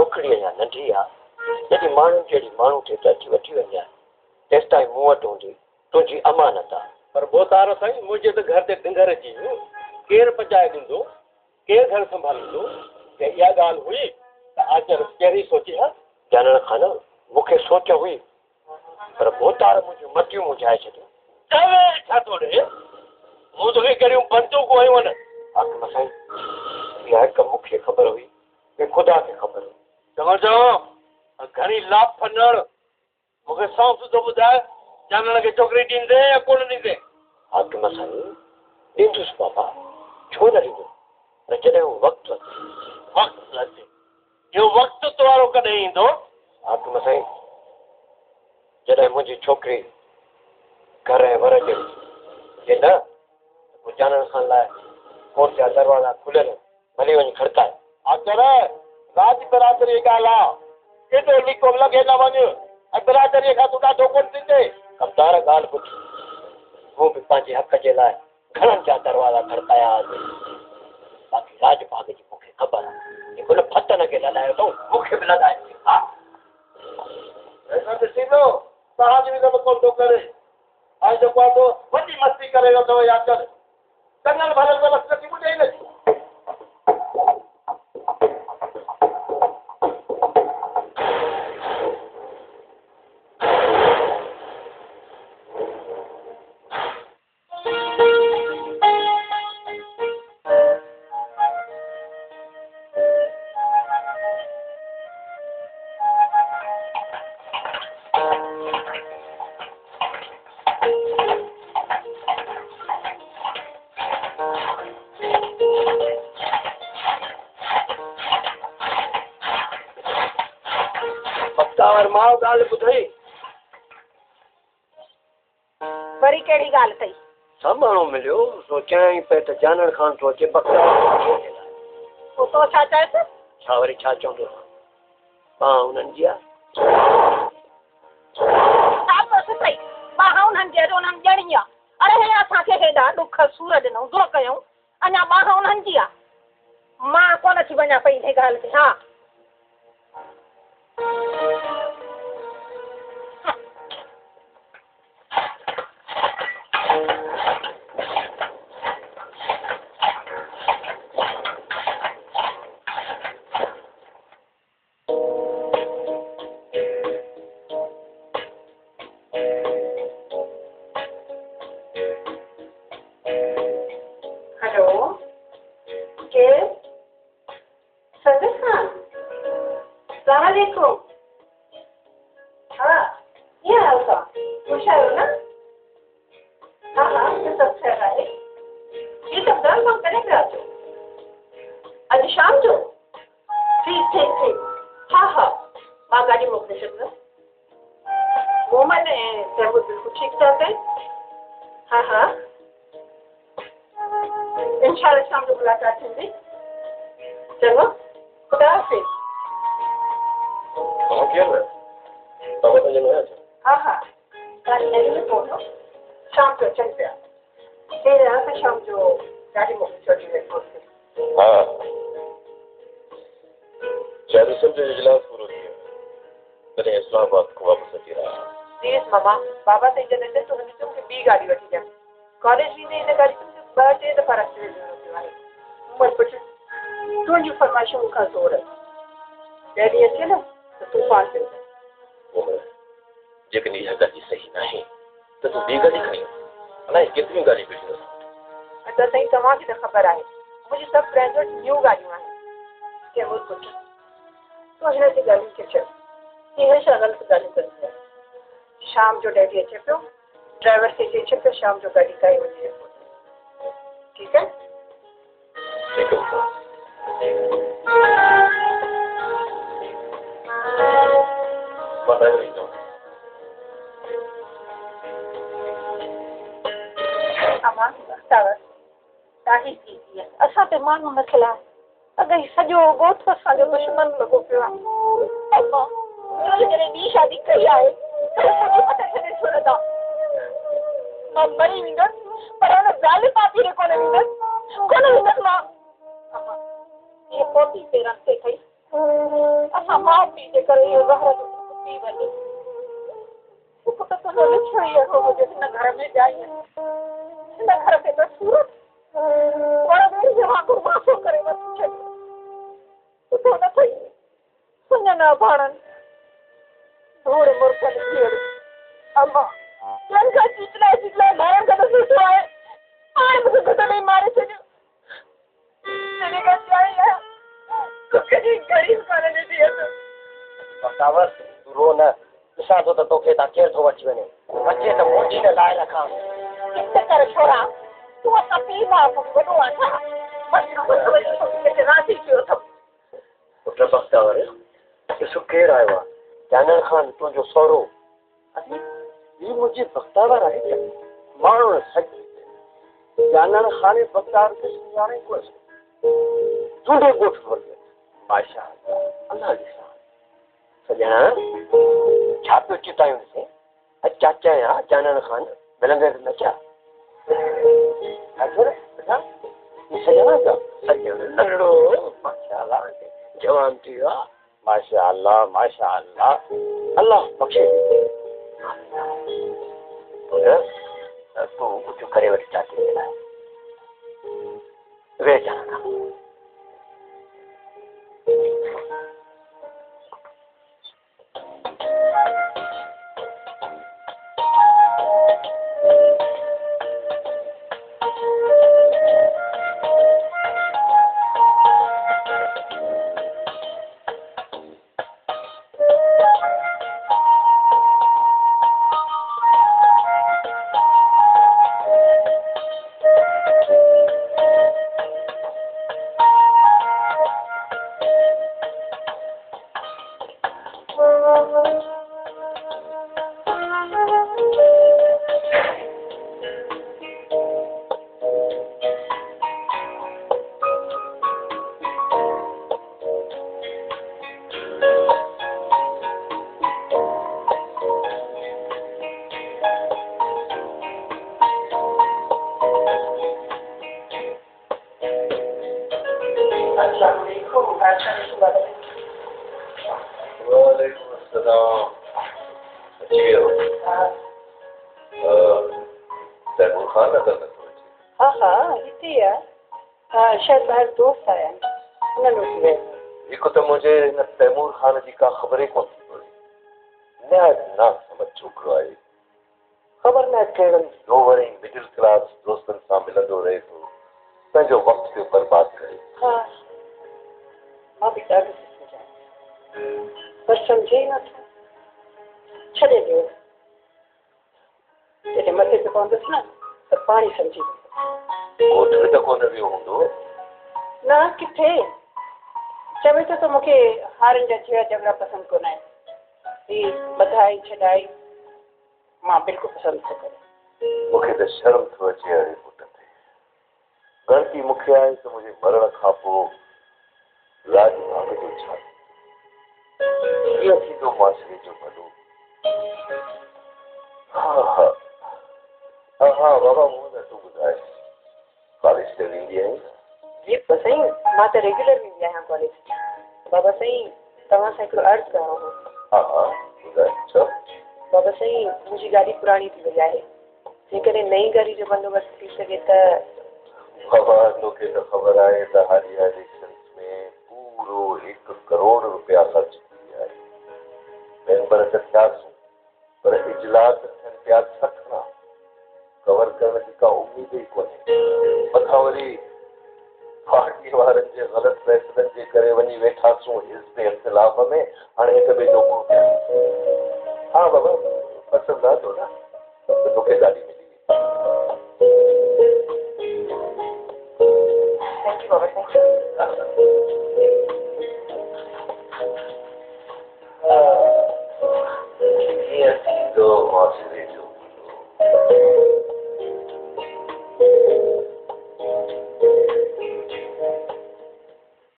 छोकिरी अञा नंढी आहे जॾहिं माण्हू जहिड़ी माण्हू थिए त अची वठी वञे तेसि ताईं मूं वटि हूंदी तुंहिंजी अमानत आहे। पर बोतारो साईं मुंहिंजे त घर ते टिंगर अची वियूं केरु पचाए ॾींदो केरु घर संभालींदो के इहा ॻाल्हि हुई त आचर कहिड़ी सोची हा ॼाणण खां न मूंखे सोच हुई पर बोतार मुंहिंजूं मतियूं मुझाए छॾियूं। चवे छा थो ॾे मूं तोखे कहिड़ियूं बंदूकूं आयूं आहिनि हाकिम साईं इहा हिकु मूंखे ख़बर हुई ऐं ख़ुदा खे ख़बर हुई। चङो चङो घणी लाभ फंडण मूंखे सौ सुधो ॿुधाए ॼाणण खे छोकिरी ॾींदे या कोन ॾींदे। हाकिम साईं ॾींदुसि बाबा छो न ॾींदुसि पर जॾहिं हू वक़्तु अचे इहो वक़्तु तुम्हारो कॾहिं ईंदो? हाकिम साईं जॾहिं मुंहिंजी छोकिरी घर ऐं वर जे जे न पोइ ॼाणण खां लाइ कोर्ट जा दरवाज़ा खुलियल भली वञी खड़काए। आचर राज बरादरी ॻाल्हि आहे एॾो लिको लॻे न वञ ऐं बिरादरीअ खां तूं ॾाढो कोन थींदे। कमदार ॻाल्हि ॿुध हू बि पंहिंजे हक़ जे लाइ घणनि जा दरवाज़ा खड़काया बाक़ी राज भाग जी मूंखे ख़बर आहे जेको न फतन खे लॻायो अथऊं मूंखे बि लॻाए हा ॾिसी लो तव्हांजी बि कमु कोन थो करे हाणे जेको आहे तो वॾी मस्ती करे वियो अथव याचर चङनि भले व्यवस्था थी ॿुधे ई नथी। और मां ॻाल्हि ॿुधई वरी कहिड़ी ॻाल्हि अथई? सामानो मिलियो सो चयाईं पे त ॼाणण खां थो अचे पोइ तो छा चएसि? छा वरी छा चवंदो मां हुननि जी आहे उन्हनि जी उन्हनि ॼणी आहे। अरे हे असांखे हेॾा ॾुख सूर ॾिनऊं दुख कयूं अञा ॿाह उन्हनि जी आहे। मां कोन थी वञा पई हिन ॻाल्हि ते। हा बाबा से जॾहिं तो हुन जो ॿी गाॾी वठी ॾियां कॉलेज वेंदे हिन गाॾी ॿ टे दफ़ा रस्ते में पियो आहे। उमर पुटु तुंहिंजूं फरमाइशूं मूंखां ज़ोर डैडी अचे न त तूं पाण कयो जेकॾहिं इहा गाॾी सही न आहे त तूं ॿी गाॾी खणी अलाए केतिरियूं गाॾियूं बीठियूं त साईं तव्हांखे त ख़बर आहे मुंहिंजी सभु फ्रेंड्स वटि न्यू गाॾियूं आहिनि। चङो पुटु तूं हिन जी ॻाल्हि खे चयो इहे छा ग़लति ॻाल्हियूं कंदी आहे। शाम जो डैडी अचे पियो ड्राइवर खे चए पियो शाम जो गाॾी काई वञे ठीकु आहे। ॾाढी थी आहे असां ते माण्हू न खिलाए अगरि सॼो ॻोठ असांजो दुश्मन लॻो पियो आहे। जॾहिं ॿी शादी कई आहे मां मरी वेंदसि पर हुन ज़ाल पापी कोन वेंदसि मां। इहे पोती पेरनि ते खई असां माउ पीउ जे करे इहो ज़हर जो पी वञे हिकु त तुंहिंजो लिखियो ई अहिड़ो हुजे हिन घर में ॼाई हिन घर खे त सूरत पर जे वांगुरु माफ़ो करे वठी छॾियो सुठो न थई सुञनि भाणनि धूड़ मुर्गनि खेड़ अम्मा ॿियनि खां चिचलाए ॿारनि खे त सुठो आहे हाणे मूंखे घुट में मारे छॾियो तॾहिं खां ॼाई आहे कॾहिं गरीब कान ॾिठी हुअसि बसावर तूं रो न ॾिसां थो त तोखे हितां केरु थो अची वञे अचे त मुंहिंजी न लाइ रखां किथे करे छोड़ा तूं असां पीउ माउ वॾो आहे छा बसि राज़ी कयो अथमि पुट बख्तावर ॾिसो केरु आयो आहे जानर ख़ान तुंहिंजो सहुरो ही मुंहिंजी बख्तावर आहे छा माण्हू सच जानर ख़ान बख्तार खे सुञाणे कोन तुंहिंजो ॻोठ वरितो माशा अल्लाह ॾिसां सॼणा छा पियो चितायूं ॾिसे अॼु चाचा या जानर ख़ान मिलंदे न छा सॼणा पिया सॼण लंगड़ो माशा अल्लाह जवान थी वियो आहे माशा अल्लाह अल्लाह बख़्शे तूं कुझु करे वठी चाची जे लाइ वे जानर शायद ॿाहिरि दोस्त आया आहिनि उन्हनि वटि विया हिकु त मुंहिंजे हिन तैमूर ख़ान जी का ख़बर ई कोन थी पई ना समझ छोकिरो आहे ख़बर न कहिड़नि लोवरनि मिडिल क्लास दोस्तनि सां मिलंदो रहे थो पंहिंजो वक़्तु पियो बर्बादु करे हा मां बि ॾाढो सोचियां पर सम्झे ई नथो छॾे ॾियो जॾहिं मथे ते पवंदुसि न त पाणी सम्झी वेंदो कोठ में त कोन वियो हूंदो न किथे चवे थो त मूंखे हारनि जा जहिड़ा झगड़ा पसंदि कोन आहिनि ही ॿधाई छॾाई मां बिल्कुलु पसंदि थो करे मूंखे त शर्म थो अचे अहिड़े पुट ते ग़लती मूंखे आहे त मुंहिंजे मरण खां पोइ राज भाग जो छा कीअं थींदो मासिरे जो भलो हा बाबा मूं न तूं ॿुधाए कॉलेज ते वेंदी आहीं जी त साईं मां त रेगुलर वेंदी आहियां कॉलेज बाबा साईं तव्हां सां हिकिड़ो अर्ज़ु करिणो हो हा ॿुधाए छा बाबा साईं मुंहिंजी गाॾी पुराणी थी वई आहे जेकॾहिं नई गाॾी जो बंदोबस्तु थी सघे त बाबा तोखे त ख़बर आहे त हालिया इलेक्शन्स में पूरो 1 करोड़ रुपया ख़र्च थी विया आहिनि मेंबर त थियासीं पर इजलास थियनि पिया 60 कवर करण जी का उमेद ई कोन्हे मथां वरी पार्टी वारनि जे ग़लति फ़ैसिलनि जे करे वञी वेठासूं हिज़्ब इख़्तिलाफ़ में हाणे हिक ॿिए जो हा बाबा पसंदि आहे थो न त तोखे गाॾी मिली थैंक यू बाबा साईं कीअं थींदो मासिरे जो